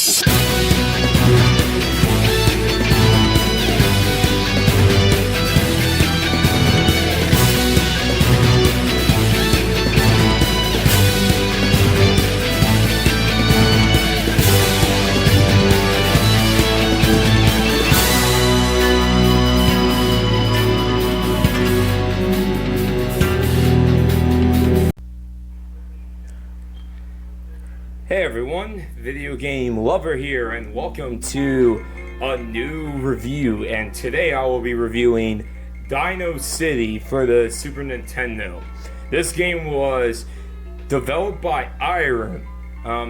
Hey everyone, Video Game Lover here, and welcome to a new review. And today I will be reviewing Dino City for the Super Nintendo. This game was developed by Irem.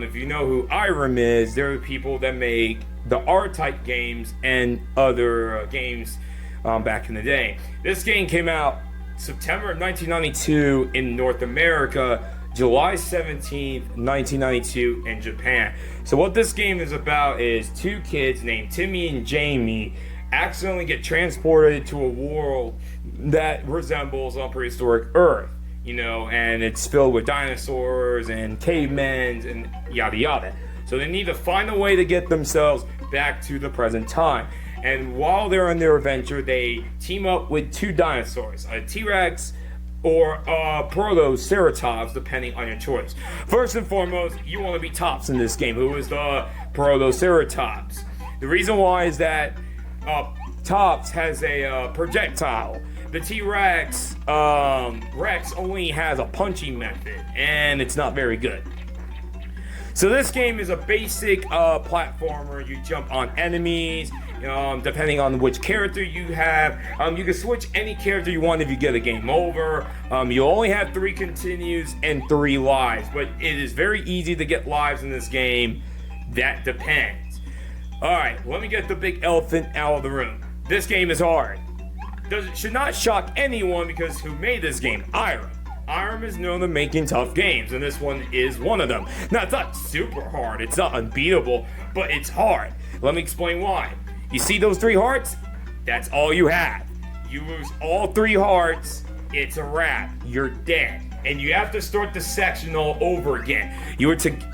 If you know who Irem is, they're the people that make the R-Type games and other games back in the day. This game came out September of 1992 in North America, July 17th, 1992 in Japan. So what this game is about is two kids named Timmy and Jamie accidentally get transported to a world that resembles a prehistoric Earth, you know, and it's filled with dinosaurs and cavemen and yada yada. So they need to find a way to get themselves back to the present time. And while they're on their adventure, they team up with two dinosaurs, a T-Rex or Protoceratops, depending on your choice. First and foremost, you want to be Tops in this game, who is the Protoceratops. The reason why is that Tops has a projectile. The T-Rex Rex only has a punching method, and it's not very good. So this game is a basic platformer. You jump on enemies, depending on which character you have. You can switch any character you want if you get a game over. You only have 3 continues and 3 lives, but it is very easy to get lives in this game. That depends. Alright, let me get the big elephant out of the room. This game is hard. Should not shock anyone, because who made this game? Irem. Irem is known to making tough games, and this one is one of them. Now, it's not super hard, it's not unbeatable, but it's hard. Let me explain why. You see those 3 hearts? That's all you have. You lose all 3 hearts, it's a wrap. You're dead. And you have to start the section all over again.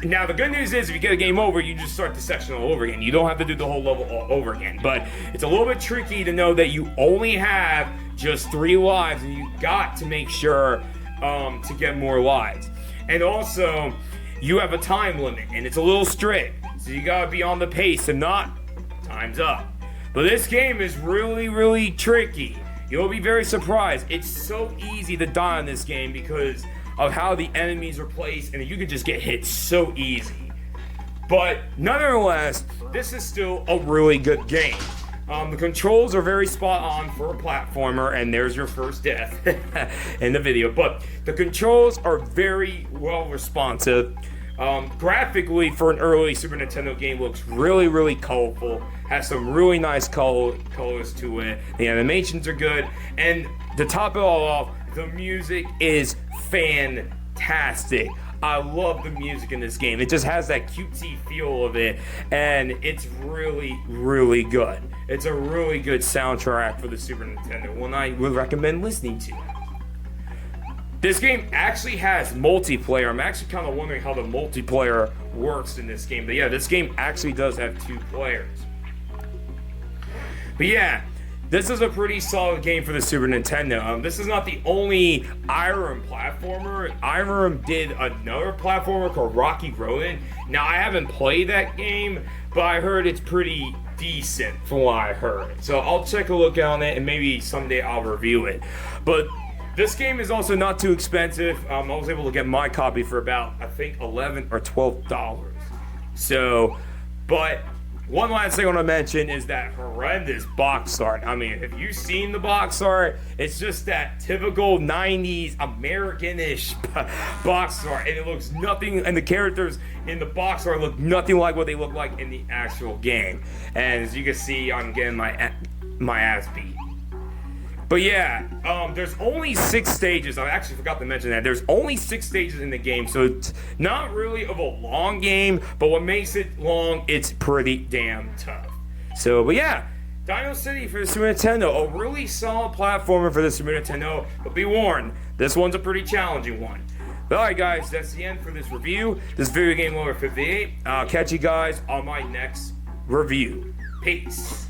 Now, the good news is, if you get a game over, you just start the section all over again. You don't have to do the whole level all over again. But it's a little bit tricky to know that you only have just 3 lives, and you got to make sure to get more lives. And also, you have a time limit, and it's a little strict, so you gotta be on the pace. If not, time's up. But this game is really, really tricky. You'll be very surprised. It's so easy to die in this game because of how the enemies are placed, and you can just get hit so easy. But nonetheless, this is still a really good game. The controls are very spot on for a platformer, and there's your first death in the video. But the controls are very well responsive. Graphically, for an early Super Nintendo game, looks really, really colorful. Has some really nice colors to it. The animations are good. And to top it all off, the music is fantastic. I love the music in this game. It just has that cutesy feel of it, and it's really, really good. It's a really good soundtrack for the Super Nintendo, one I would recommend listening to. This game actually has multiplayer. I'm actually kind of wondering how the multiplayer works in this game. But yeah, this game actually does have 2 players. But yeah, this is a pretty solid game for the Super Nintendo. This is not the only Irem platformer. Irem did another platformer called Rocky Road. Now, I haven't played that game, but I heard it's pretty decent from what I heard. So I'll take a look on it, and maybe someday I'll review it. But this game is also not too expensive. I was able to get my copy for about, I think, $11 or $12. So, but one last thing I want to mention is that horrendous box art. I mean, have you seen the box art? It's just that typical 90s American-ish box art, and it looks nothing, and the characters in the box art look nothing like what they look like in the actual game. And as you can see, I'm getting my ass beat. But yeah, there's only 6 stages. I actually forgot to mention that. There's only 6 stages in the game, so it's not really of a long game, but what makes it long, it's pretty damn tough. So, but yeah, Dino City for the Super Nintendo, a really solid platformer for the Super Nintendo, but be warned, this one's a pretty challenging one. Alright guys, that's the end for this review. This is Videogamelover58. I'll catch you guys on my next review. Peace.